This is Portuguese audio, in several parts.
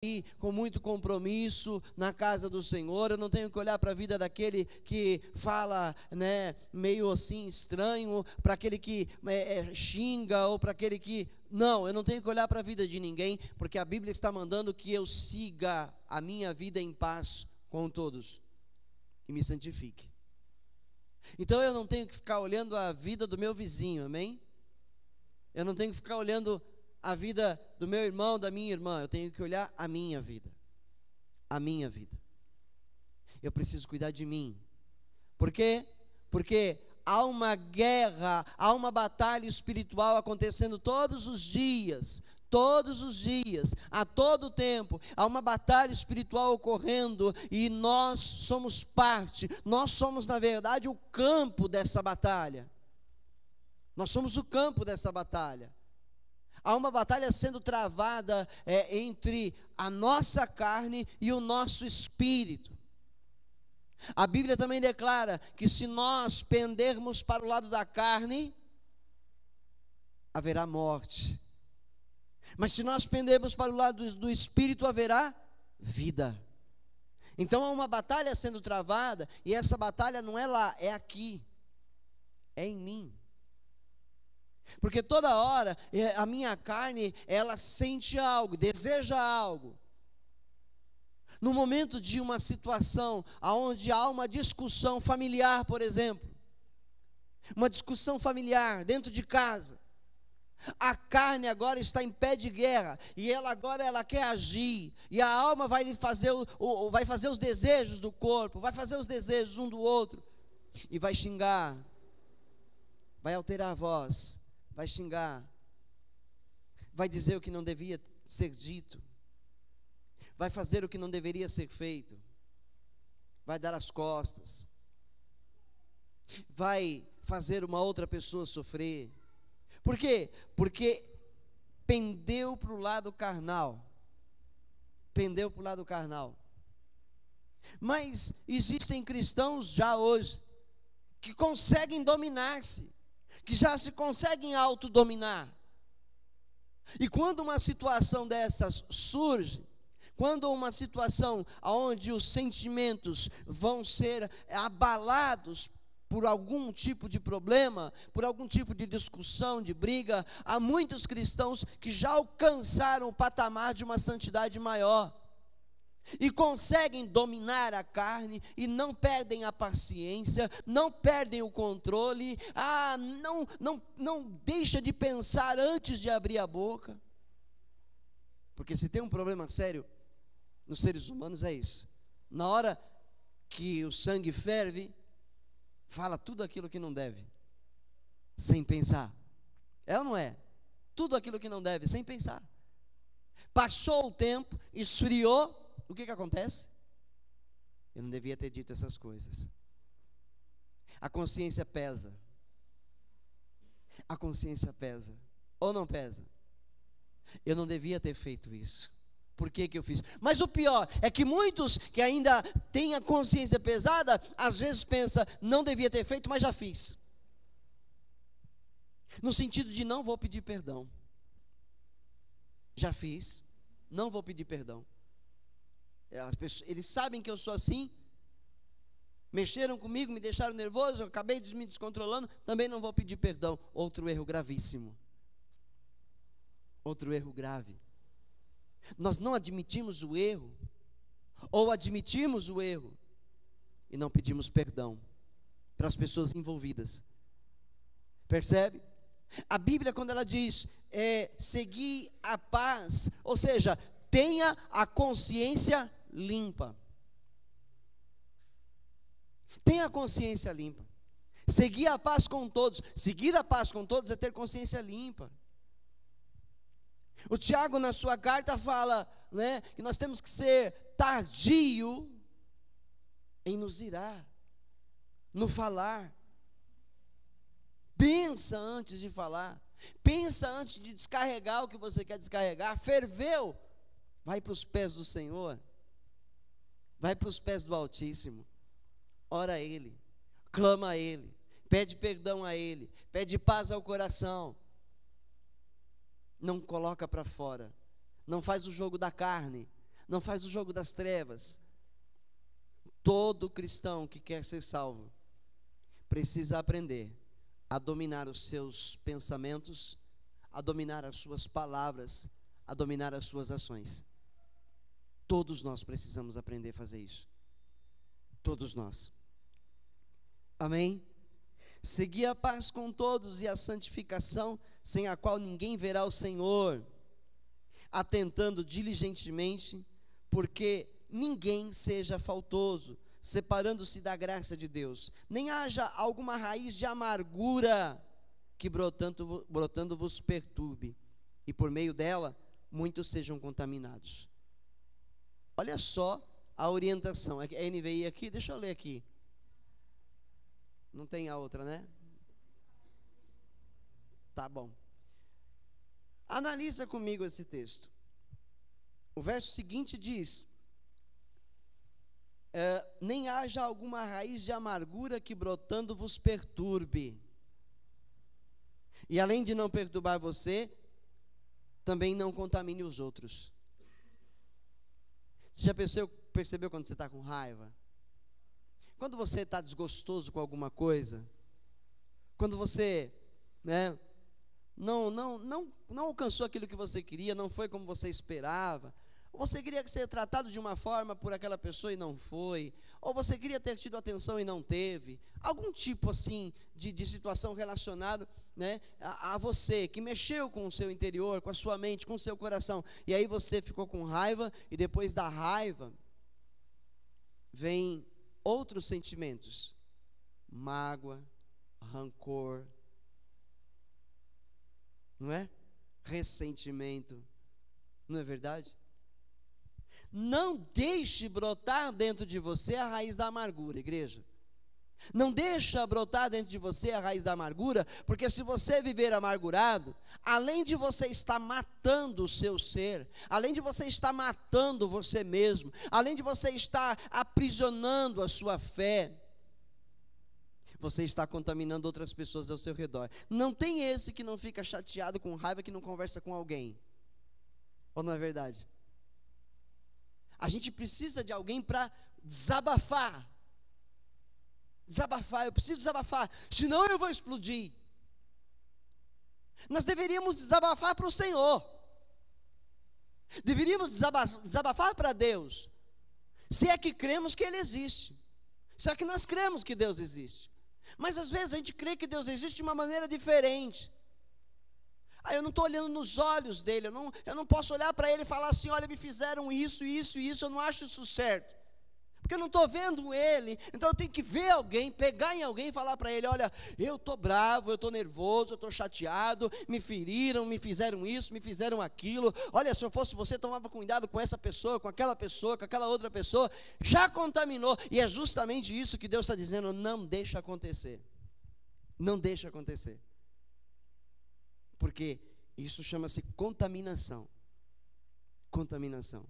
ir com muito compromisso na casa do Senhor. Eu não tenho que olhar para a vida daquele que fala, né, meio assim estranho, para aquele que xinga, ou para aquele que... Não, eu não tenho que olhar para a vida de ninguém, porque a Bíblia está mandando que eu siga a minha vida em paz com todos e me santifique. Então eu não tenho que ficar olhando a vida do meu vizinho, amém? Eu não tenho que ficar olhando a vida do meu irmão, da minha irmã. Eu tenho que olhar a minha vida. A minha vida. Eu preciso cuidar de mim. Por quê? Porque há uma guerra, há uma batalha espiritual acontecendo todos os dias, a todo tempo. Há uma batalha espiritual ocorrendo e nós somos parte, nós somos na verdade o campo dessa batalha. Nós somos o campo dessa batalha. Há uma batalha sendo travada entre a nossa carne e o nosso espírito. A Bíblia também declara que se nós pendermos para o lado da carne, haverá morte. Mas se nós pendermos para o lado do espírito, haverá vida. Então há uma batalha sendo travada, e essa batalha não é lá, é aqui, é em mim. Porque toda hora a minha carne, ela sente algo, deseja algo. No momento de uma situação onde há uma discussão familiar, por exemplo, uma discussão familiar dentro de casa, a carne agora está em pé de guerra, e ela quer agir, e a alma vai fazer os desejos do corpo, vai fazer os desejos um do outro, e vai xingar, vai alterar a voz, vai xingar, vai dizer o que não devia ser dito, vai fazer o que não deveria ser feito, vai dar as costas, vai fazer uma outra pessoa sofrer. Por quê? Porque pendeu para o lado carnal. Pendeu para o lado carnal. Mas existem cristãos já hoje que conseguem dominar-se, que já se conseguem autodominar. E quando uma situação dessas surge, quando uma situação onde os sentimentos vão ser abalados por algum tipo de problema, por algum tipo de discussão, de briga, há muitos cristãos que já alcançaram o patamar de uma santidade maior, e conseguem dominar a carne, e não perdem a paciência, não perdem o controle, não deixa de pensar antes de abrir a boca, porque se tem um problema sério nos seres humanos é isso. Na hora que o sangue ferve, fala tudo aquilo que não deve, sem pensar. É ou não é? Tudo aquilo que não deve, sem pensar. Passou o tempo, esfriou, o que acontece? Eu não devia ter dito essas coisas. A consciência pesa. A consciência pesa. Ou não pesa? Eu não devia ter feito isso. Por que eu fiz? Mas o pior é que muitos que ainda têm a consciência pesada, às vezes pensam, não devia ter feito, mas já fiz. No sentido de não vou pedir perdão. Já fiz, não vou pedir perdão. Eles sabem que eu sou assim, mexeram comigo, me deixaram nervoso, eu acabei me descontrolando, também não vou pedir perdão. Outro erro gravíssimo. Outro erro grave. Nós não admitimos o erro, ou admitimos o erro e não pedimos perdão para as pessoas envolvidas. Percebe? A Bíblia, quando ela diz seguir a paz, ou seja, tenha a consciência limpa. Tenha a consciência limpa. Seguir a paz com todos. Seguir a paz com todos é ter consciência limpa. O Tiago, na sua carta, fala, né, que nós temos que ser tardio em nos irar, no falar. Pensa antes de falar. Pensa antes de descarregar o que você quer descarregar. Ferveu, vai para os pés do Senhor. Vai para os pés do Altíssimo. Ora a Ele, clama a Ele, pede perdão a Ele, pede paz ao coração. Não coloca para fora, não faz o jogo da carne. não faz o jogo das trevas. Todo cristão que quer ser salvo precisa aprender a dominar os seus pensamentos, a dominar as suas palavras, a dominar as suas ações. Todos nós precisamos aprender a fazer isso. Todos nós. Amém? Segui a paz com todos e a santificação, sem a qual ninguém verá o Senhor, atentando diligentemente, porque ninguém seja faltoso, separando-se da graça de Deus, nem haja alguma raiz de amargura que brotando vos perturbe, e por meio dela muitos sejam contaminados. Olha só a orientação. É NVI aqui, deixa eu ler aqui. Não tem a outra, né? Tá bom. Analisa comigo esse texto. O verso seguinte diz: nem haja alguma raiz de amargura que brotando vos perturbe. E além de não perturbar você, também não contamine os outros. Você já percebeu quando você está com raiva? Quando você está desgostoso com alguma coisa? Quando você, não alcançou aquilo que você queria, não foi como você esperava, ou você queria ser tratado de uma forma por aquela pessoa e não foi, ou você queria ter tido atenção e não teve, algum tipo assim de situação relacionada a você, que mexeu com o seu interior, com a sua mente, com o seu coração, e aí você ficou com raiva, e depois da raiva vem outros sentimentos: mágoa, rancor, não é? Ressentimento, não é verdade? Não deixe brotar dentro de você a raiz da amargura, igreja. Não deixa brotar dentro de você a raiz da amargura, porque se você viver amargurado, além de você estar matando o seu ser, além de você estar matando você mesmo, além de você estar aprisionando a sua fé, você está contaminando outras pessoas ao seu redor. Não tem esse que não fica chateado, com raiva, que não conversa com alguém. Ou não é verdade? A gente precisa de alguém para desabafar. Eu preciso desabafar, senão eu vou explodir. Nós deveríamos desabafar para o Senhor. Deveríamos desabafar para Deus. Se é que cremos que Ele existe. Se é que nós cremos que Deus existe. Mas às vezes a gente crê que Deus existe de uma maneira diferente. Eu não estou olhando nos olhos dele, eu não posso olhar para ele e falar assim: olha, me fizeram isso, eu não acho isso certo. Porque eu não estou vendo ele, então eu tenho que ver alguém, pegar em alguém e falar para ele: olha, eu estou bravo, eu estou nervoso, eu estou chateado, me feriram, me fizeram isso, me fizeram aquilo. Olha, se eu fosse você, tomava cuidado com essa pessoa, com aquela outra pessoa, já contaminou. E é justamente isso que Deus está dizendo: não deixa acontecer. Não deixa acontecer. Porque isso chama-se contaminação. Contaminação.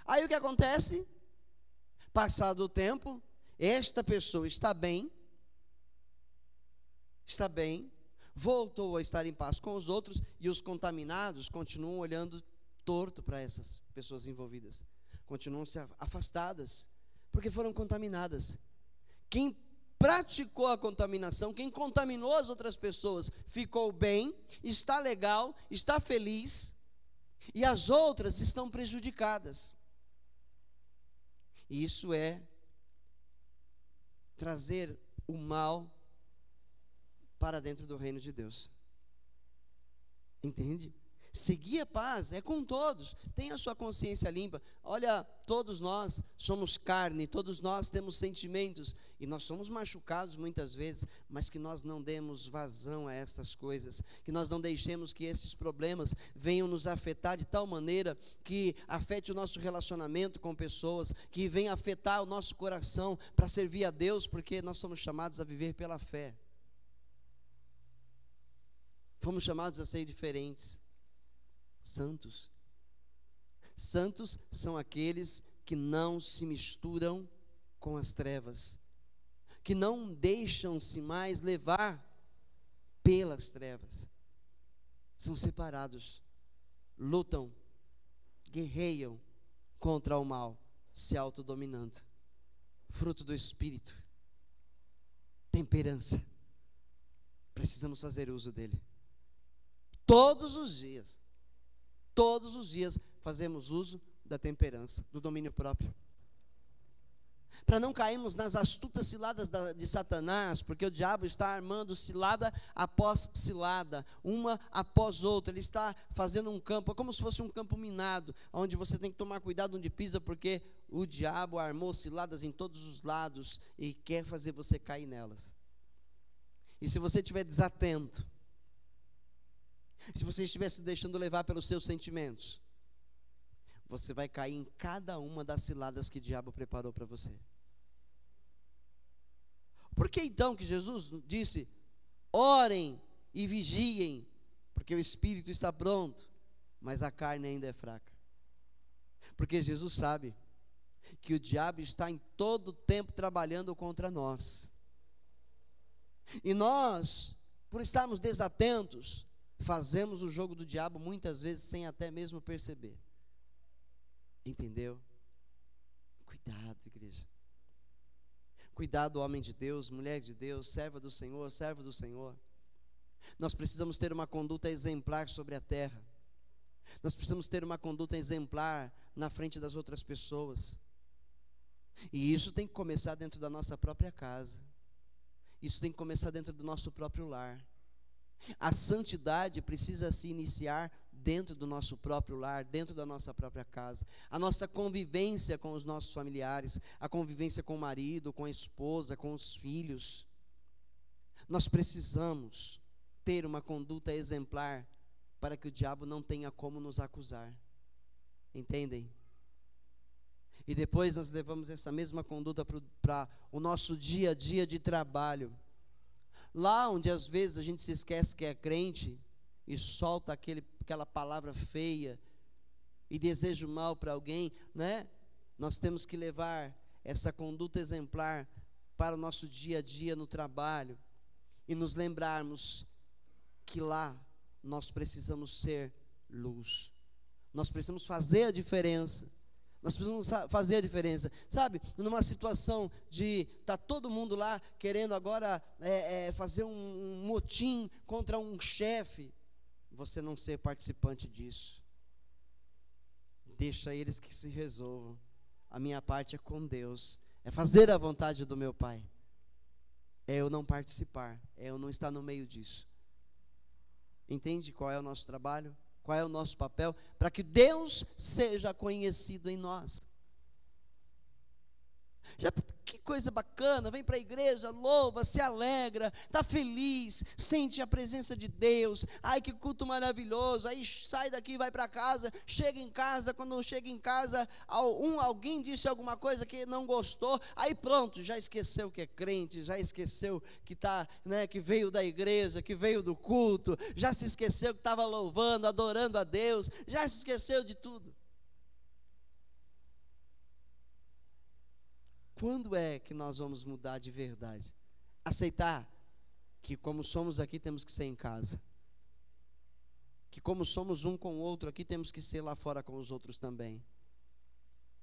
Aí o que acontece? Passado o tempo, esta pessoa está bem, voltou a estar em paz com os outros, e os contaminados continuam olhando torto para essas pessoas envolvidas, continuam se afastadas, porque foram contaminadas. Quem praticou a contaminação, quem contaminou as outras pessoas, ficou bem, está legal, está feliz, e as outras estão prejudicadas. Isso é trazer o mal para dentro do reino de Deus. Entende? Seguir a paz é com todos. Tenha a sua consciência limpa. Olha, todos nós somos carne, todos nós temos sentimentos, e nós somos machucados muitas vezes, mas que nós não demos vazão a estas coisas, que nós não deixemos que esses problemas venham nos afetar de tal maneira que afete o nosso relacionamento com pessoas, que venha afetar o nosso coração para servir a Deus, porque nós somos chamados a viver pela fé. Fomos chamados a ser diferentes. Santos. Santos são aqueles que não se misturam com as trevas, que não deixam-se mais levar pelas trevas. São separados, lutam, guerreiam contra o mal, se autodominando. Fruto do Espírito, temperança. Precisamos fazer uso dele. Todos os dias fazemos uso da temperança, do domínio próprio. Para não cairmos nas astutas ciladas de Satanás, porque o diabo está armando cilada após cilada, uma após outra. Ele está fazendo um campo, é como se fosse um campo minado, onde você tem que tomar cuidado onde pisa, porque o diabo armou ciladas em todos os lados e quer fazer você cair nelas. E se você estiver desatento, se você estiver se deixando levar pelos seus sentimentos, você vai cair em cada uma das ciladas que o diabo preparou para você. Por que então que Jesus disse, orem e vigiem, porque o espírito está pronto, mas a carne ainda é fraca? Porque Jesus sabe que o diabo está em todo o tempo trabalhando contra nós. E nós, por estarmos desatentos, fazemos o jogo do diabo muitas vezes sem até mesmo perceber. Entendeu? Cuidado, igreja. Cuidado, homem de Deus, mulher de Deus, serva do Senhor, servo do Senhor. Nós precisamos ter uma conduta exemplar sobre a terra. Nós precisamos ter uma conduta exemplar na frente das outras pessoas. E isso tem que começar dentro da nossa própria casa. Isso tem que começar dentro do nosso próprio lar. A santidade precisa se iniciar dentro do nosso próprio lar, dentro da nossa própria casa. A nossa convivência com os nossos familiares, a convivência com o marido, com a esposa, com os filhos. Nós precisamos ter uma conduta exemplar para que o diabo não tenha como nos acusar. Entendem? E depois nós levamos essa mesma conduta para o nosso dia a dia de trabalho. Lá onde às vezes a gente se esquece que é crente e solta aquela palavra feia e deseja o mal para alguém, né? Nós temos que levar essa conduta exemplar para o nosso dia a dia no trabalho e nos lembrarmos que lá nós precisamos ser luz. Nós precisamos fazer a diferença. Nós precisamos fazer a diferença, sabe, numa situação de estar todo mundo lá querendo agora fazer um motim contra um chefe, você não ser participante disso. Deixa eles que se resolvam. A minha parte é com Deus, é fazer a vontade do meu Pai, é eu não participar, é eu não estar no meio disso. Entende qual é o nosso trabalho? Qual é o nosso papel? Para que Deus seja conhecido em nós. Que coisa bacana, vem para a igreja, louva, se alegra, está feliz, sente a presença de Deus, ai que culto maravilhoso, aí sai daqui, vai para casa, chega em casa, quando chega em casa, alguém disse alguma coisa que não gostou, aí pronto, já esqueceu que é crente, já esqueceu que que veio da igreja, que veio do culto, já se esqueceu que estava louvando, adorando a Deus, já se esqueceu de tudo. Quando é que nós vamos mudar de verdade? Aceitar que como somos aqui temos que ser em casa. Que como somos um com o outro aqui temos que ser lá fora com os outros também.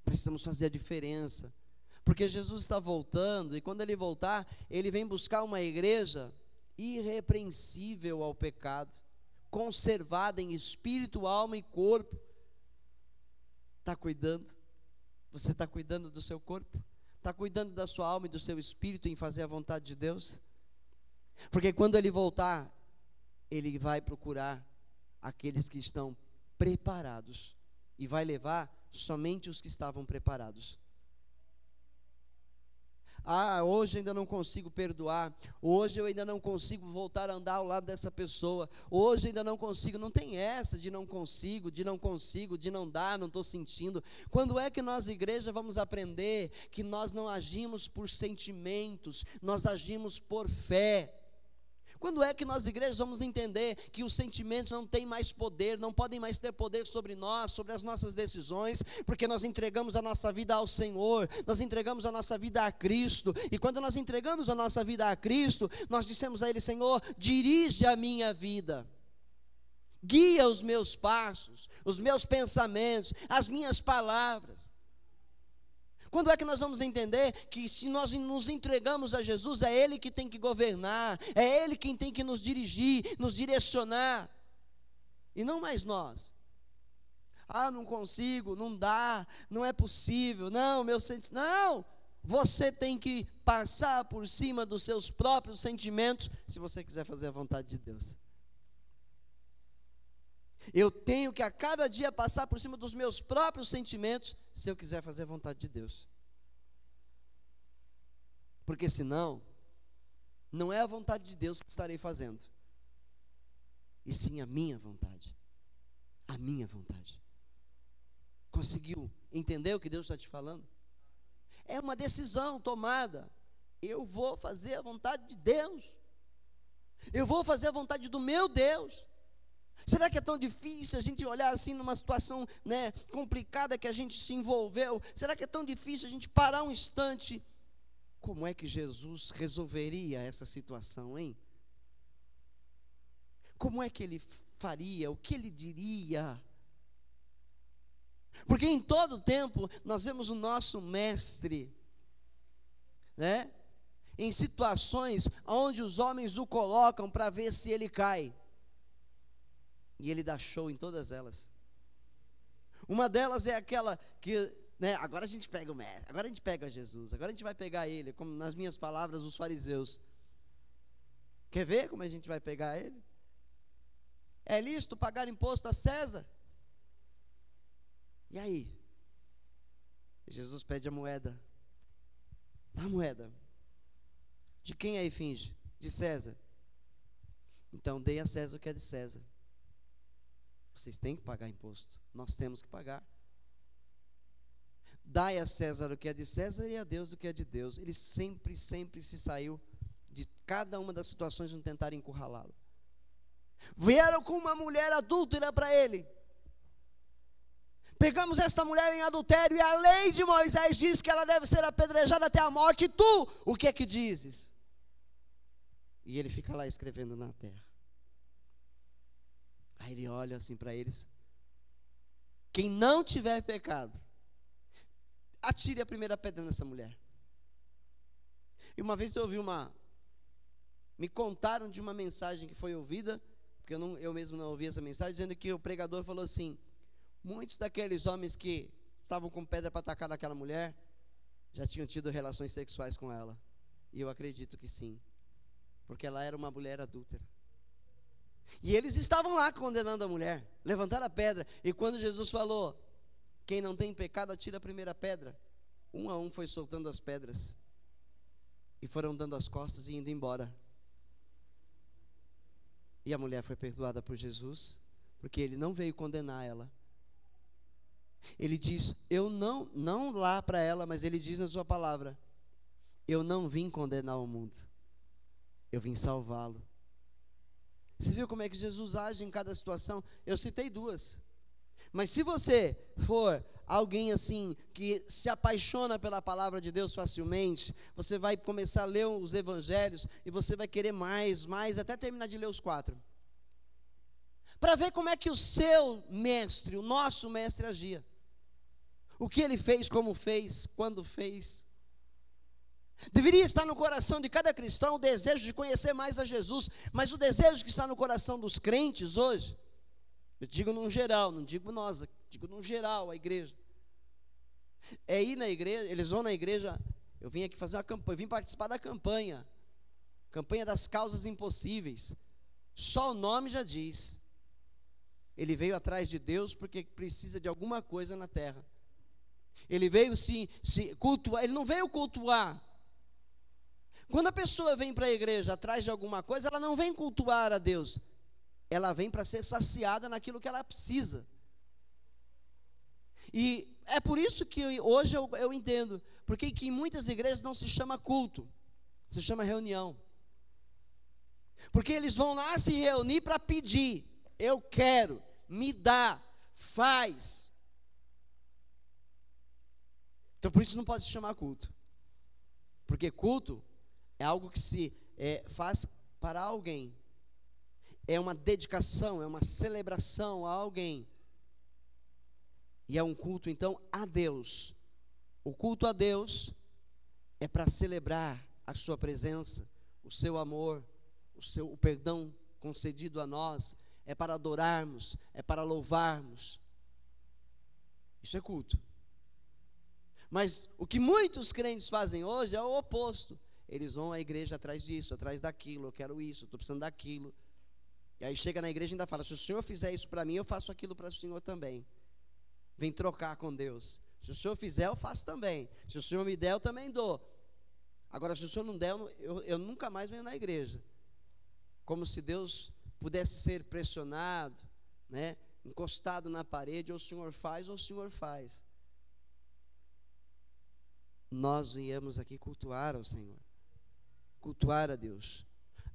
Precisamos fazer a diferença. Porque Jesus está voltando e quando Ele voltar, Ele vem buscar uma igreja irrepreensível ao pecado, conservada em espírito, alma e corpo. Está cuidando? Você está cuidando do seu corpo? Está cuidando da sua alma e do seu espírito em fazer a vontade de Deus? Porque quando Ele voltar, Ele vai procurar aqueles que estão preparados e vai levar somente os que estavam preparados. Hoje ainda não consigo perdoar, hoje eu ainda não consigo voltar a andar ao lado dessa pessoa, hoje ainda não consigo, não tem essa de não consigo, de não dar, não estou sentindo. Quando é que nós, igreja, vamos aprender que nós não agimos por sentimentos, nós agimos por fé? Quando é que nós, igrejas, vamos entender que os sentimentos não têm mais poder, não podem mais ter poder sobre nós, sobre as nossas decisões, porque nós entregamos a nossa vida ao Senhor, nós entregamos a nossa vida a Cristo, e quando nós entregamos a nossa vida a Cristo, nós dissemos a Ele: Senhor, dirige a minha vida. guia os meus passos, os meus pensamentos, as minhas palavras. Quando é que nós vamos entender que se nós nos entregamos a Jesus, é Ele que tem que governar, é Ele quem tem que nos dirigir, nos direcionar, e não mais nós? Não consigo, não dá, não é possível, não, não, você tem que passar por cima dos seus próprios sentimentos, se você quiser fazer a vontade de Deus. Eu tenho que a cada dia passar por cima dos meus próprios sentimentos, se eu quiser fazer a vontade de Deus. Porque senão, não é a vontade de Deus que estarei fazendo, e sim a minha vontade. A minha vontade. Conseguiu entender o que Deus está te falando? É uma decisão tomada. Eu vou fazer a vontade de Deus. Eu vou fazer a vontade do meu Deus. Será que é tão difícil a gente olhar assim numa situação, complicada que a gente se envolveu? Será que é tão difícil a gente parar um instante? Como é que Jesus resolveria essa situação, hein? Como é que Ele faria? O que Ele diria? Porque em todo tempo nós vemos o nosso mestre, em situações onde os homens o colocam para ver se ele cai. E ele dá show em todas elas. Uma delas é aquela que, agora a gente pega o mestre, agora a gente pega Jesus, agora a gente vai pegar ele, como nas minhas palavras, os fariseus. Quer ver como a gente vai pegar ele? É lícito pagar imposto a César? E aí? Jesus pede a moeda. Dá a moeda. De quem aí finge? De César. Então dê a César o que é de César. Vocês têm que pagar imposto. Nós temos que pagar. Dai a César o que é de César e a Deus o que é de Deus. Ele sempre se saiu de cada uma das situações onde tentaram encurralá-lo. Vieram com uma mulher adúltera para ele. Pegamos esta mulher em adultério e a lei de Moisés diz que ela deve ser apedrejada até a morte. E tu, o que é que dizes? E ele fica lá escrevendo na terra. Aí ele olha assim para eles. Quem não tiver pecado, atire a primeira pedra nessa mulher. E uma vez eu ouvi me contaram de uma mensagem que foi ouvida, porque eu mesmo não ouvi essa mensagem, dizendo que o pregador falou assim: muitos daqueles homens que estavam com pedra para atacar naquela mulher, já tinham tido relações sexuais com ela. E eu acredito que sim, porque ela era uma mulher adúltera. E eles estavam lá condenando a mulher, levantaram a pedra. E quando Jesus falou, quem não tem pecado atira a primeira pedra, um a um foi soltando as pedras, e foram dando as costas e indo embora. E a mulher foi perdoada por Jesus, porque Ele não veio condenar ela. Ele diz, eu não lá para ela, mas Ele diz na sua palavra, eu não vim condenar o mundo, eu vim salvá-lo. Você viu como é que Jesus age em cada situação? Eu citei duas, mas se você for alguém assim, que se apaixona pela palavra de Deus facilmente, você vai começar a ler os evangelhos, e você vai querer mais, até terminar de ler os 4, para ver como é que o seu mestre, o nosso mestre agia, o que ele fez, como fez, quando fez. Deveria estar no coração de cada cristão o desejo de conhecer mais a Jesus, mas o desejo que está no coração dos crentes hoje, eu digo num geral, não digo nós, digo num geral, a igreja, é ir na igreja, eles vão na igreja, eu vim aqui fazer uma campanha, vim participar da campanha das causas impossíveis, só o nome já diz, ele veio atrás de Deus porque precisa de alguma coisa na terra, ele veio se cultuar, ele não veio cultuar. Quando a pessoa vem para a igreja atrás de alguma coisa, ela não vem cultuar a Deus, ela vem para ser saciada naquilo que ela precisa. E é por isso que hoje eu entendo, porque que em muitas igrejas não se chama culto, se chama reunião. Porque eles vão lá se reunir para pedir, eu quero, me dá, faz. Então por isso não pode se chamar culto, porque culto é algo que se faz para alguém, é uma dedicação, é uma celebração a alguém. E é um culto, então, a Deus. O culto a Deus é para celebrar a sua presença, o seu amor, o perdão concedido a nós, é para adorarmos, é para louvarmos. Isso é culto. Mas o que muitos crentes fazem hoje é o oposto. Eles vão à igreja atrás disso, atrás daquilo, eu quero isso, eu estou precisando daquilo. E aí chega na igreja e ainda fala, se o Senhor fizer isso para mim, eu faço aquilo para o Senhor também. Vem trocar com Deus. Se o Senhor fizer, eu faço também. Se o Senhor me der, eu também dou. Agora, se o Senhor não der, eu nunca mais venho na igreja. Como se Deus pudesse ser pressionado, né, encostado na parede, ou o Senhor faz, ou o Senhor faz. Nós viemos aqui cultuar ao Senhor, cultuar a Deus.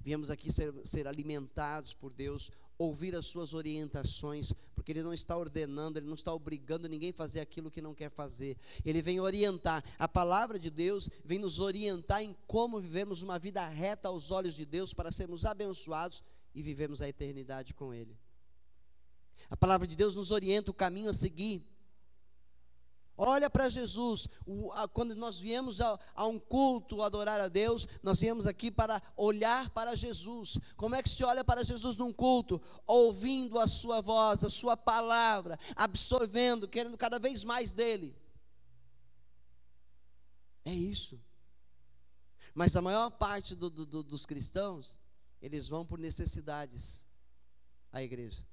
Viemos aqui ser alimentados por Deus, ouvir as suas orientações, porque Ele não está ordenando, Ele não está obrigando ninguém a fazer aquilo que não quer fazer. Ele vem orientar. A palavra de Deus vem nos orientar em como vivemos uma vida reta aos olhos de Deus, para sermos abençoados e vivemos a eternidade com Ele. A palavra de Deus nos orienta o caminho a seguir. Olha para Jesus. Quando nós viemos a um culto adorar a Deus, nós viemos aqui para olhar para Jesus. Como é que se olha para Jesus num culto? Ouvindo a sua voz, a sua palavra, absorvendo, querendo cada vez mais dele. É isso. Mas a maior parte dos cristãos, eles vão por necessidades à igreja.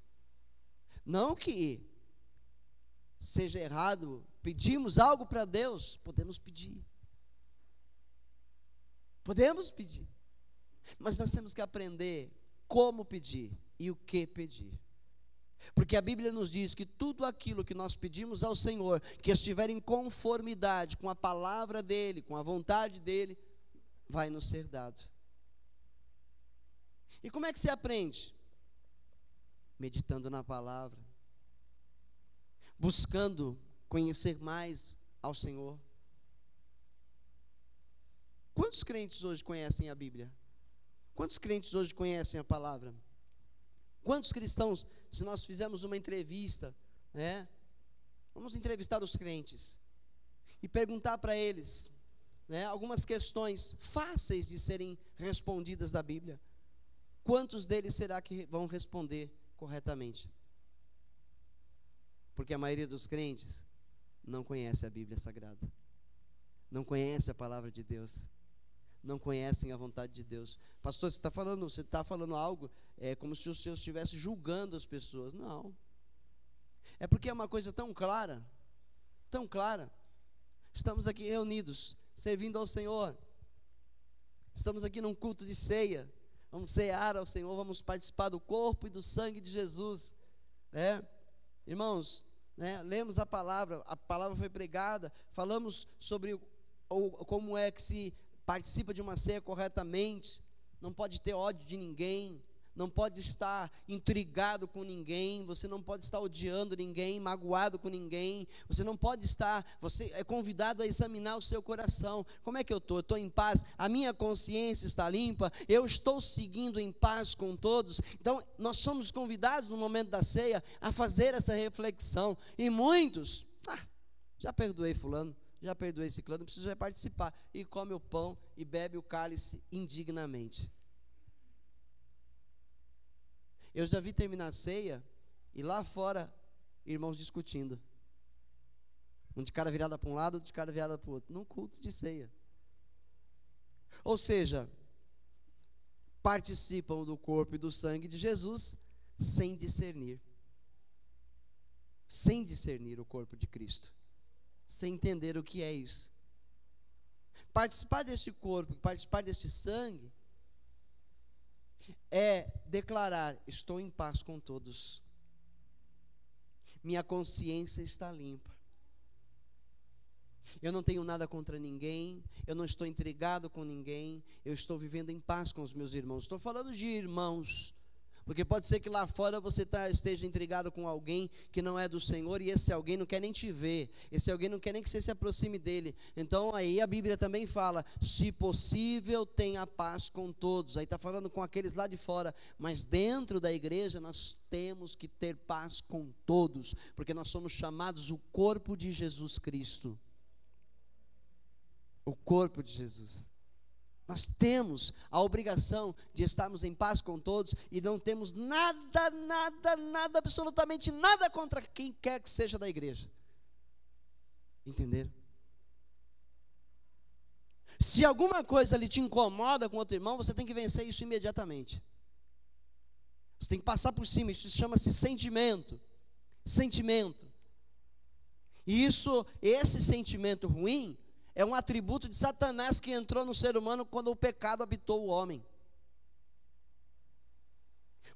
Não que seja errado pedimos algo para Deus, podemos pedir, mas nós temos que aprender como pedir e o que pedir, porque a Bíblia nos diz que tudo aquilo que nós pedimos ao Senhor, que estiver em conformidade com a palavra dEle, com a vontade dEle, vai nos ser dado. E como é que se aprende? Meditando na palavra, buscando conhecer mais ao Senhor. Quantos crentes hoje conhecem a Bíblia? Quantos crentes hoje conhecem a palavra? Quantos cristãos, se nós fizermos uma entrevista, né, vamos entrevistar os crentes e perguntar para eles, né, algumas questões fáceis de serem respondidas da Bíblia, quantos deles será que vão responder corretamente? Porque a maioria dos crentes não conhece a Bíblia Sagrada, não conhece a palavra de Deus, não conhecem a vontade de Deus. Pastor, você está falando algo, como se o Senhor estivesse julgando as pessoas. Não, é porque é uma coisa tão clara, estamos aqui reunidos, servindo ao Senhor, estamos aqui num culto de ceia, vamos cear ao Senhor, vamos participar do corpo e do sangue de Jesus, né? Irmãos, né, lemos a palavra foi pregada, falamos sobre como é que se participa de uma ceia corretamente. Não pode ter ódio de ninguém, não pode estar intrigado com ninguém, você não pode estar odiando ninguém, magoado com ninguém, você é convidado a examinar o seu coração. Como é que eu estou? Eu estou em paz? A minha consciência está limpa? Eu estou seguindo em paz com todos? Então, nós somos convidados no momento da ceia a fazer essa reflexão, e muitos, já perdoei fulano, já perdoei ciclano, não preciso participar, e come o pão e bebe o cálice indignamente. Eu já vi terminar a ceia e lá fora, irmãos discutindo. Um de cara virada para um lado, outro de cara virada para o outro. Num culto de ceia. Ou seja, participam do corpo e do sangue de Jesus sem discernir. Sem discernir o corpo de Cristo. Sem entender o que é isso. Participar deste corpo, participar deste sangue, é declarar: estou em paz com todos, minha consciência está limpa, eu não tenho nada contra ninguém, eu não estou intrigado com ninguém, eu estou vivendo em paz com os meus irmãos. Estou falando de irmãos, Porque pode ser que lá fora você esteja intrigado com alguém que não é do Senhor, e esse alguém não quer nem te ver, esse alguém não quer nem que você se aproxime dele. Então aí a Bíblia também fala, se possível tenha paz com todos. Aí está falando com aqueles lá de fora, mas dentro da igreja nós temos que ter paz com todos, porque nós somos chamados o corpo de Jesus Cristo. O corpo de Jesus. Nós temos a obrigação de estarmos em paz com todos e não temos nada, absolutamente nada contra quem quer que seja da igreja. Entenderam? Se alguma coisa ali te incomoda com outro irmão, você tem que vencer isso imediatamente. Você tem que passar por cima, isso chama-se sentimento. Sentimento. E esse sentimento ruim é um atributo de Satanás que entrou no ser humano quando o pecado habitou o homem.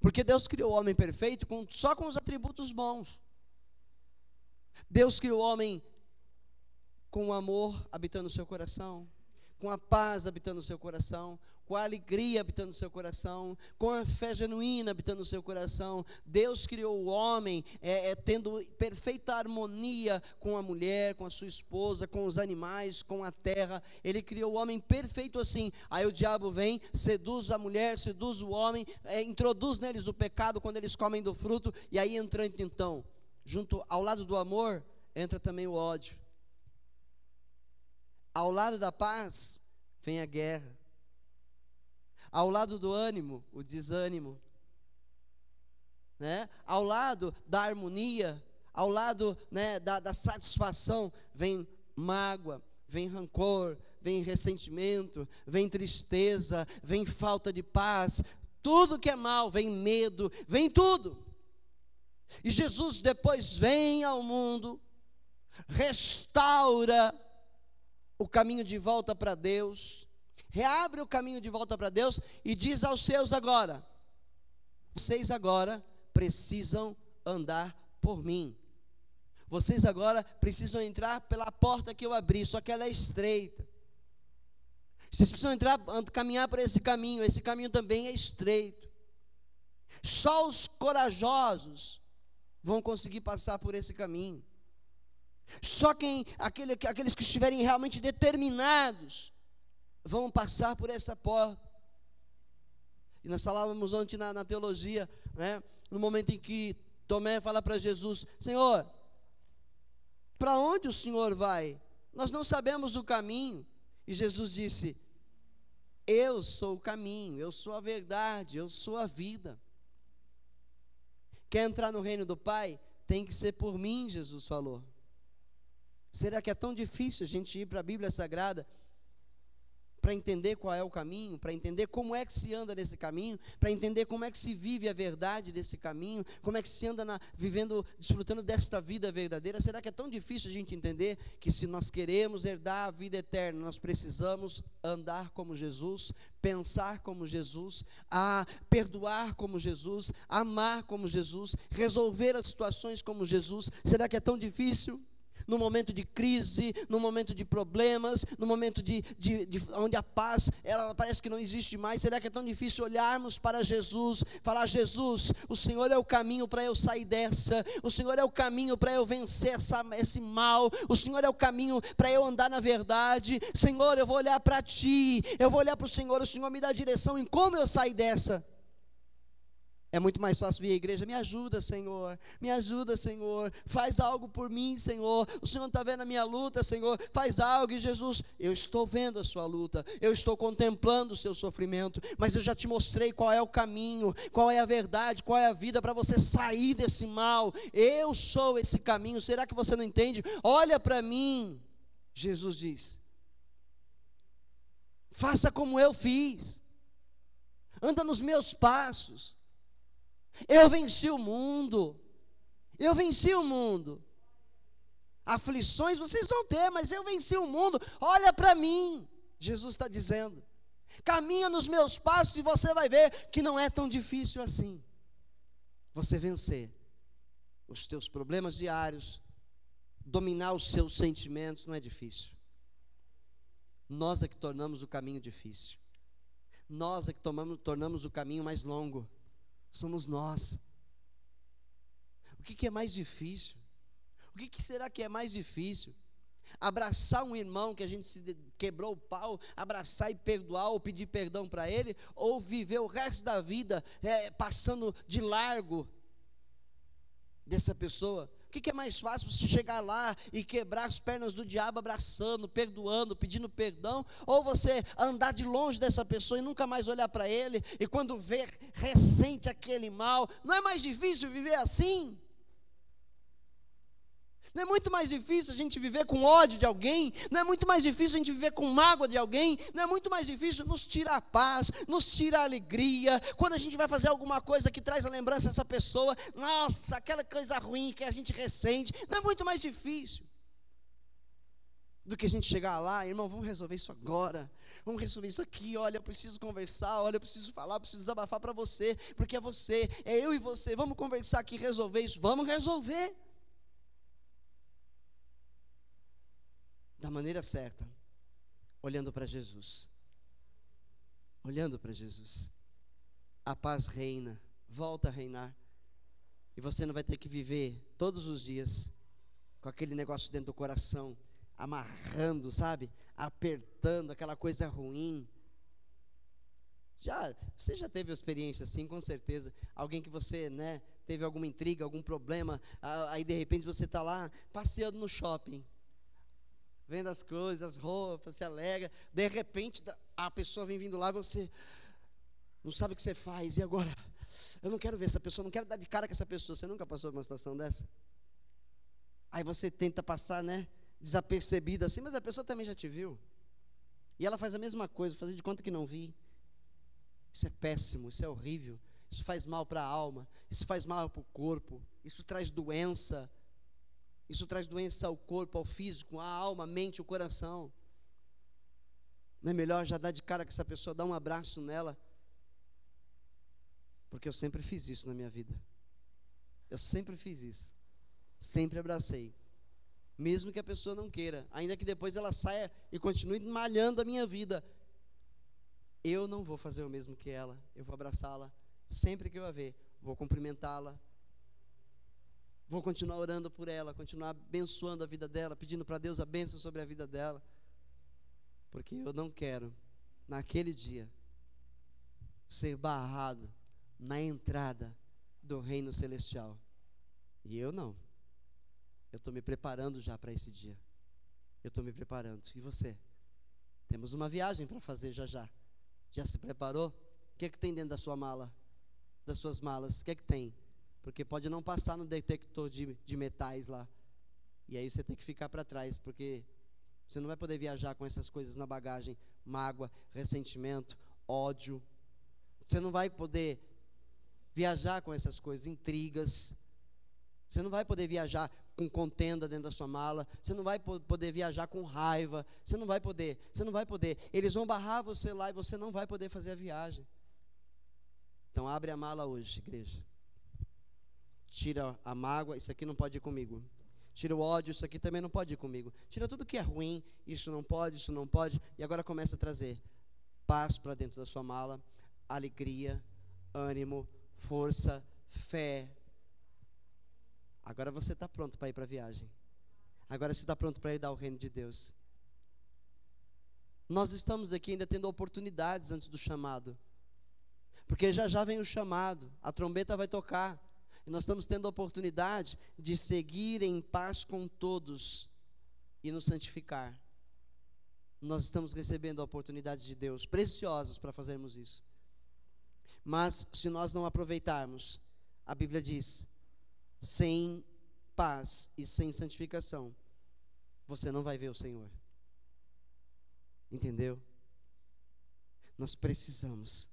Porque Deus criou o homem perfeito só com os atributos bons. Deus criou o homem com o amor habitando no seu coração, com a paz habitando no seu coração, com a alegria habitando no seu coração, com a fé genuína habitando no seu coração. Deus criou o homem tendo perfeita harmonia com a mulher, com a sua esposa, com os animais, com a terra. Ele criou o homem perfeito assim. Aí o diabo vem, seduz a mulher, seduz o homem, introduz neles o pecado quando eles comem do fruto, e aí entra então, junto ao lado do amor, entra também o ódio. Ao lado da paz, vem a guerra. Ao lado do ânimo, o desânimo. Né? Ao lado da harmonia, ao lado, né, da satisfação, vem mágoa, vem rancor, vem ressentimento, vem tristeza, vem falta de paz. Tudo que é mal, vem medo, vem tudo. E Jesus depois vem ao mundo, restaura o caminho de volta para Deus, reabre o caminho de volta para Deus e diz aos seus agora: vocês agora precisam andar por mim. Vocês agora precisam entrar pela porta que eu abri, só que ela é estreita. Vocês precisam caminhar por esse caminho também é estreito. Só os corajosos vão conseguir passar por esse caminho. Só aqueles que estiverem realmente determinados vão passar por essa porta. E nós falávamos ontem na teologia, né, no momento em que Tomé fala para Jesus: Senhor, para onde o Senhor vai? Nós não sabemos o caminho. E Jesus disse: eu sou o caminho, eu sou a verdade, eu sou a vida. Quer entrar no reino do Pai? Tem que ser por mim, Jesus falou. Será que é tão difícil a gente ir para a Bíblia Sagrada para entender qual é o caminho, para entender como é que se anda nesse caminho, para entender como é que se vive a verdade desse caminho, como é que se anda vivendo, desfrutando desta vida verdadeira? Será que é tão difícil a gente entender que se nós queremos herdar a vida eterna, nós precisamos andar como Jesus, pensar como Jesus, perdoar como Jesus, amar como Jesus, resolver as situações como Jesus? Será que é tão difícil? No momento de crise, no momento de problemas, no momento onde a paz, ela parece que não existe mais. Será que é tão difícil olharmos para Jesus, falar: Jesus, o Senhor é o caminho para eu sair dessa, o Senhor é o caminho para eu vencer esse mal, o Senhor é o caminho para eu andar na verdade. Senhor, eu vou olhar para Ti, eu vou olhar para o Senhor me dá direção em como eu sair dessa. É muito mais fácil vir à igreja: me ajuda, Senhor, faz algo por mim, Senhor, o Senhor está vendo a minha luta, Senhor, faz algo. E Jesus: eu estou vendo a sua luta, eu estou contemplando o seu sofrimento, mas eu já te mostrei qual é o caminho, qual é a verdade, qual é a vida para você sair desse mal. Eu sou esse caminho. Será que você não entende? Olha para mim. Jesus diz: faça como eu fiz, anda nos meus passos. Eu venci o mundo. Aflições vocês vão ter, mas eu venci o mundo. Olha para mim, Jesus está dizendo. Caminha nos meus passos e você vai ver que não é tão difícil assim você vencer os teus problemas diários, dominar os seus sentimentos. Não é difícil. Nós é que tornamos o caminho difícil. Nós é que tornamos o caminho mais longo. somos nós. O que é mais difícil? O que será que é mais difícil? Abraçar um irmão que a gente se quebrou o pau, abraçar e perdoar ou pedir perdão para ele, ou viver o resto da vida passando de largo dessa pessoa? O que é mais fácil, você chegar lá e quebrar as pernas do diabo abraçando, perdoando, pedindo perdão, ou você andar de longe dessa pessoa e nunca mais olhar para ele, e quando vê, ressente aquele mal? Não é mais difícil viver assim? Não é muito mais difícil a gente viver com ódio de alguém? Não é muito mais difícil a gente viver com mágoa de alguém? Não é muito mais difícil nos tirar a paz, nos tirar a alegria, quando a gente vai fazer alguma coisa que traz a lembrança dessa pessoa, nossa, aquela coisa ruim que a gente ressente? Não é muito mais difícil do que a gente chegar lá, irmão, vamos resolver isso agora, vamos resolver isso aqui, olha, eu preciso conversar, olha, eu preciso falar, eu preciso desabafar para você, porque é você, é eu e você, vamos conversar aqui, resolver isso, vamos resolver. Da maneira certa, olhando para Jesus, a paz reina, volta a reinar, e você não vai ter que viver todos os dias com aquele negócio dentro do coração, amarrando, sabe, apertando, aquela coisa ruim. Você já teve experiência assim, com certeza, alguém que você, teve alguma intriga, algum problema, aí de repente você está lá, passeando no shopping, vendo as coisas, as roupas, se alegra, de repente a pessoa vem vindo lá e você não sabe o que você faz, e agora? Eu não quero ver essa pessoa, não quero dar de cara com essa pessoa. Você nunca passou por uma situação dessa? Aí você tenta passar, desapercebido assim, mas a pessoa também já te viu, e ela faz a mesma coisa, fazer de conta que não vi. Isso é péssimo, isso é horrível, isso faz mal para a alma, isso faz mal para o corpo, isso traz doença. Isso traz doença ao corpo, ao físico, à alma, à mente, ao coração. Não é melhor já dar de cara com essa pessoa, dar um abraço nela? Porque eu sempre fiz isso na minha vida. Eu sempre fiz isso. Sempre abracei. Mesmo que a pessoa não queira, ainda que depois ela saia e continue malhando a minha vida, eu não vou fazer o mesmo que ela. Eu vou abraçá-la sempre que eu a ver. Vou cumprimentá-la. Vou continuar orando por ela, continuar abençoando a vida dela, pedindo para Deus a bênção sobre a vida dela, porque eu não quero, naquele dia, ser barrado na entrada do reino celestial. E eu não. Eu estou me preparando já para esse dia. Eu estou me preparando. E você? Temos uma viagem para fazer já já. Já se preparou? O que é que tem dentro da sua mala? Das suas malas? O que é que tem? Porque pode não passar no detector de metais lá, e aí você tem que ficar para trás, porque você não vai poder viajar com essas coisas na bagagem, mágoa, ressentimento, ódio. Você não vai poder viajar com essas coisas, intrigas. Você não vai poder viajar com contenda dentro da sua mala. Você não vai poder viajar com raiva. Você não vai poder. Eles vão barrar você lá e você não vai poder fazer a viagem. Então abre a mala hoje, igreja. Tira a mágoa, isso aqui não pode ir comigo. Tira o ódio, isso aqui também não pode ir comigo. Tira tudo que é ruim, isso não pode. E agora começa a trazer paz para dentro da sua mala, alegria, ânimo, força, fé. Agora você está pronto para ir para a viagem. Agora você está pronto para ir dar o reino de Deus. Nós estamos aqui ainda tendo oportunidades antes do chamado, porque já já vem o chamado, a trombeta vai tocar. E nós estamos tendo a oportunidade de seguir em paz com todos e nos santificar. Nós estamos recebendo oportunidades de Deus preciosas para fazermos isso. Mas se nós não aproveitarmos, a Bíblia diz, sem paz e sem santificação, você não vai ver o Senhor. Entendeu? Nós precisamos,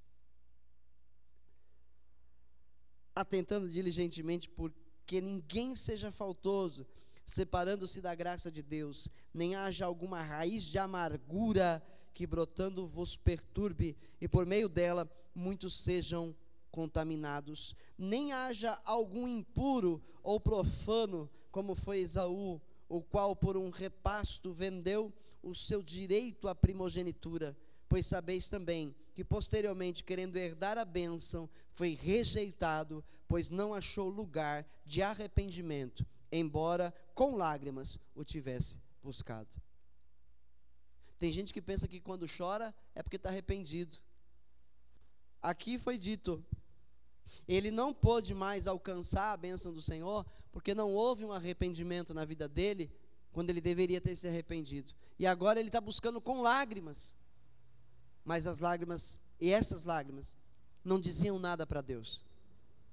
atentando diligentemente porque ninguém seja faltoso, separando-se da graça de Deus, nem haja alguma raiz de amargura que brotando vos perturbe, e por meio dela muitos sejam contaminados. Nem haja algum impuro ou profano, como foi Esaú, o qual por um repasto vendeu o seu direito à primogenitura, pois sabeis também que posteriormente, querendo herdar a bênção, foi rejeitado, pois não achou lugar de arrependimento, embora com lágrimas o tivesse buscado. Tem gente que pensa que quando chora é porque está arrependido. Aqui foi dito, ele não pôde mais alcançar a bênção do Senhor, porque não houve um arrependimento na vida dele, quando ele deveria ter se arrependido. E agora ele está buscando com lágrimas. Mas as lágrimas, e essas lágrimas, não diziam nada para Deus.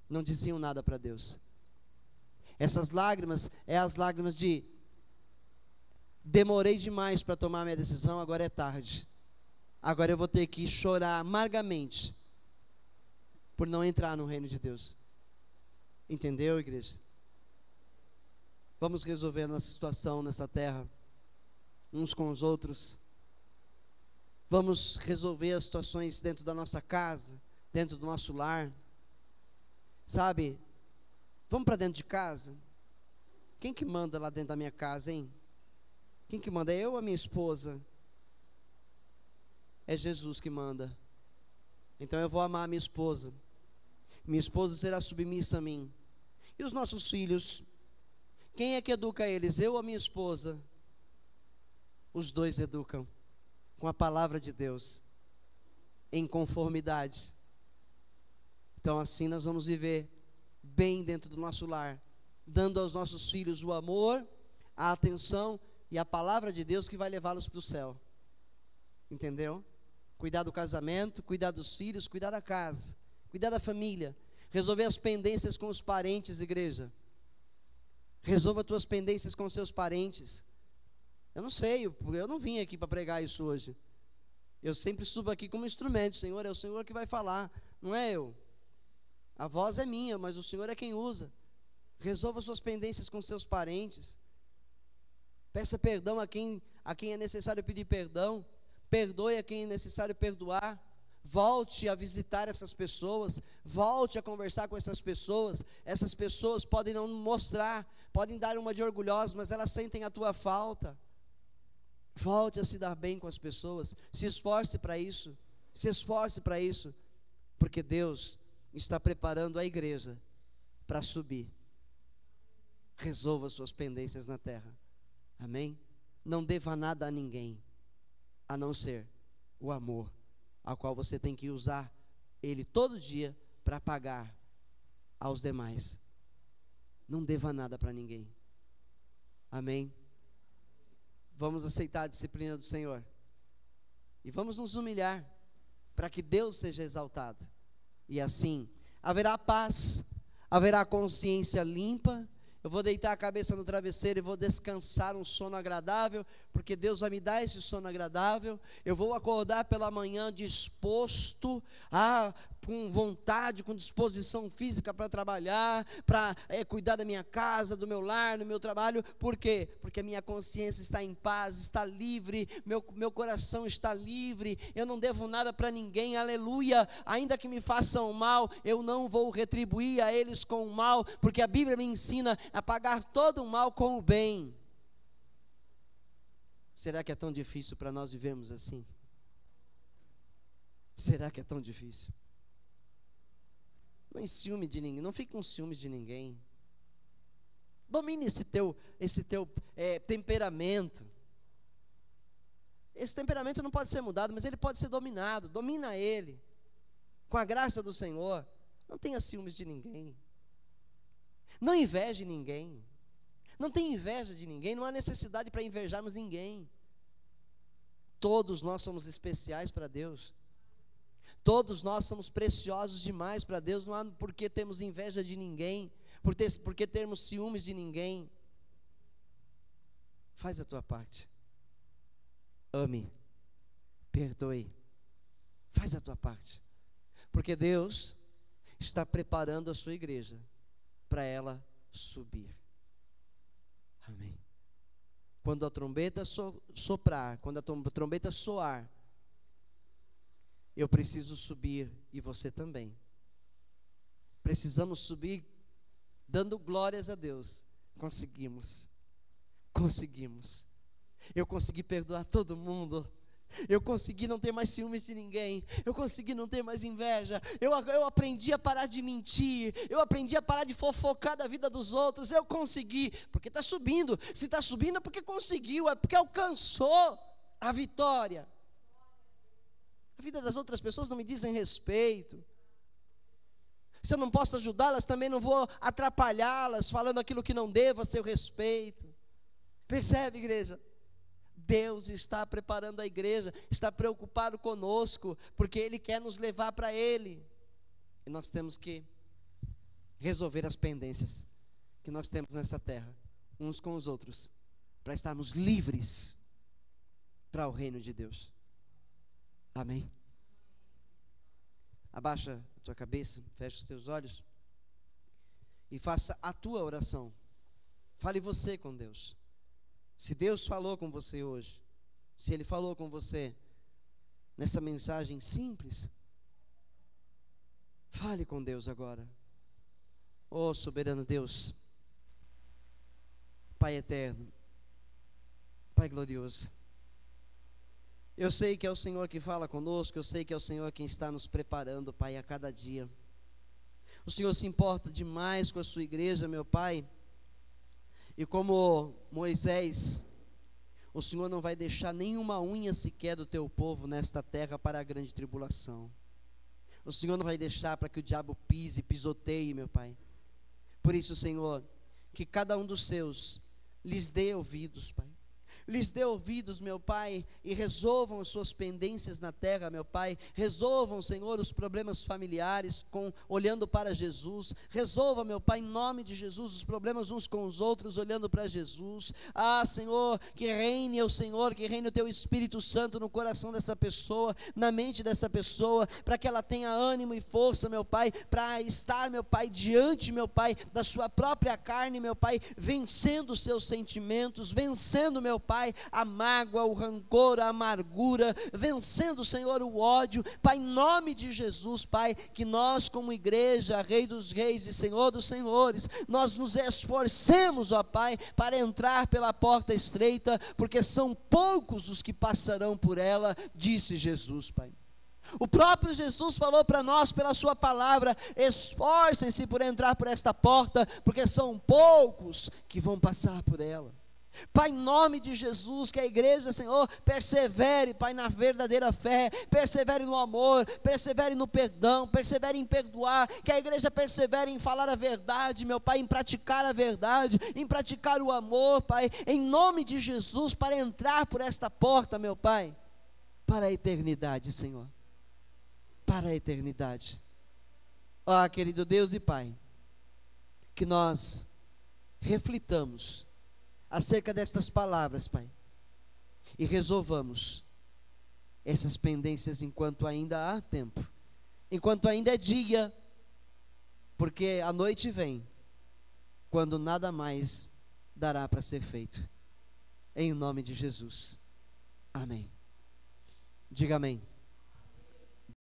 Não diziam nada para Deus. Essas lágrimas, é as lágrimas de: demorei demais para tomar minha decisão, agora é tarde. Agora eu vou ter que chorar amargamente por não entrar no reino de Deus. Entendeu, igreja? Vamos resolver a nossa situação nessa terra, uns com os outros. Vamos resolver as situações dentro da nossa casa, dentro do nosso lar. Sabe, vamos para dentro de casa. Quem que manda lá dentro da minha casa, hein? Quem que manda? É eu ou a minha esposa? É Jesus que manda. Então eu vou amar a minha esposa. Minha esposa será submissa a mim. E os nossos filhos? Quem é que educa eles? Eu ou a minha esposa? Os dois educam com a palavra de Deus, em conformidade. Então assim nós vamos viver bem dentro do nosso lar, dando aos nossos filhos o amor, a atenção e a palavra de Deus que vai levá-los para o céu. Entendeu? Cuidar do casamento, cuidar dos filhos, cuidar da casa, cuidar da família, resolver as pendências com os parentes, igreja. Resolva tuas pendências com seus parentes. Eu não sei, eu não vim aqui para pregar isso hoje. Eu sempre subo aqui como instrumento. Senhor, é o Senhor que vai falar, não é eu. A voz é minha, mas o Senhor é quem usa. Resolva suas pendências com seus parentes. Peça perdão a quem é necessário pedir perdão. Perdoe a quem é necessário perdoar. Volte a visitar essas pessoas. Volte a conversar com essas pessoas. Essas pessoas podem não mostrar, podem dar uma de orgulhosos, mas elas sentem a tua falta. Volte a se dar bem com as pessoas. Se esforce para isso. Se esforce para isso. Porque Deus está preparando a igreja para subir. Resolva suas pendências na terra. Amém? Não deva nada a ninguém, a não ser o amor, ao qual você tem que usar ele todo dia para pagar aos demais. Não deva nada para ninguém. Amém? Vamos aceitar a disciplina do Senhor. E vamos nos humilhar para que Deus seja exaltado. E assim, haverá paz, haverá consciência limpa. Eu vou deitar a cabeça no travesseiro e vou descansar um sono agradável, porque Deus vai me dar esse sono agradável. Eu vou acordar pela manhã disposto, com vontade, com disposição física para trabalhar, para cuidar da minha casa, do meu lar, do meu trabalho. Por quê? Porque a minha consciência está em paz, está livre, meu coração está livre, eu não devo nada para ninguém, aleluia. Ainda que me façam mal, eu não vou retribuir a eles com o mal, porque a Bíblia me ensina a pagar todo o mal com o bem. Será que é tão difícil para nós vivermos assim? Será que é tão difícil? Não ciúme de ninguém, não fique com ciúmes de ninguém. Domine esse teu temperamento. Esse temperamento não pode ser mudado, mas ele pode ser dominado. Domina ele, com a graça do Senhor. Não tenha ciúmes de ninguém. Não inveje ninguém. Não tenha inveja de ninguém. Não há necessidade para invejarmos ninguém. Todos nós somos especiais para Deus. Todos nós somos preciosos demais para Deus. Não há por que termos inveja de ninguém, por que termos ciúmes de ninguém. Faz a tua parte. Ame, perdoe, faz a tua parte, porque Deus está preparando a sua igreja para ela subir. Amém. Quando a trombeta soprar, quando a trombeta soar, eu preciso subir, e você também. Precisamos subir dando glórias a Deus. Conseguimos. Eu consegui perdoar todo mundo. Eu consegui não ter mais ciúmes de ninguém. Eu consegui não ter mais inveja. Eu aprendi a parar de mentir. Eu aprendi a parar de fofocar da vida dos outros. Eu consegui, porque está subindo. Se está subindo é porque conseguiu, é porque alcançou a vitória. A vida das outras pessoas não me dizem respeito. Se eu não posso ajudá-las, também não vou atrapalhá-las, falando aquilo que não devo a seu respeito. Percebe, igreja? Deus está preparando a igreja, está preocupado conosco, porque Ele quer nos levar para Ele. E nós temos que resolver as pendências que nós temos nessa terra, uns com os outros, para estarmos livres para o reino de Deus. Amém? Abaixa a tua cabeça, fecha os teus olhos e faça a tua oração. Fale você com Deus. Se Deus falou com você hoje, se Ele falou com você nessa mensagem simples, fale com Deus agora. Oh, soberano Deus, Pai eterno, Pai glorioso, eu sei que é o Senhor que fala conosco, eu sei que é o Senhor quem está nos preparando, Pai, a cada dia. O Senhor se importa demais com a sua igreja, meu Pai, e como Moisés, o Senhor não vai deixar nenhuma unha sequer do teu povo nesta terra para a grande tribulação. O Senhor não vai deixar para que o diabo pise, pisoteie, meu Pai. Por isso, Senhor, que cada um dos seus lhes dê ouvidos, Pai. Lhes dê ouvidos, meu Pai, e resolvam as suas pendências na terra, meu Pai. Resolvam, Senhor, os problemas familiares, olhando para Jesus. Resolva, meu Pai, em nome de Jesus, os problemas uns com os outros, olhando para Jesus. Ah, Senhor, que reine o Senhor, que reine o Teu Espírito Santo no coração dessa pessoa, na mente dessa pessoa, para que ela tenha ânimo e força, meu Pai, para estar, meu Pai, diante, meu Pai, da sua própria carne, meu Pai, vencendo os seus sentimentos, vencendo, meu Pai, a mágoa, o rancor, a amargura, vencendo, Senhor, o ódio. Pai, em nome de Jesus, Pai, que nós como igreja, Rei dos Reis e Senhor dos Senhores, nós nos esforcemos, ó Pai, para entrar pela porta estreita, porque são poucos os que passarão por ela, disse Jesus, Pai. O próprio Jesus falou para nós pela sua palavra: esforcem-se por entrar por esta porta, porque são poucos que vão passar por ela. Pai, em nome de Jesus, que a igreja, Senhor, persevere, Pai, na verdadeira fé, persevere no amor, persevere no perdão, persevere em perdoar, que a igreja persevere em falar a verdade, meu Pai, em praticar a verdade, em praticar o amor, Pai, em nome de Jesus, para entrar por esta porta, meu Pai, para a eternidade, Senhor, para a eternidade. Ó, querido Deus e Pai, que nós reflitamos acerca destas palavras, Pai, e resolvamos essas pendências enquanto ainda há tempo, enquanto ainda é dia, porque a noite vem, quando nada mais dará para ser feito, em nome de Jesus, amém. Diga amém.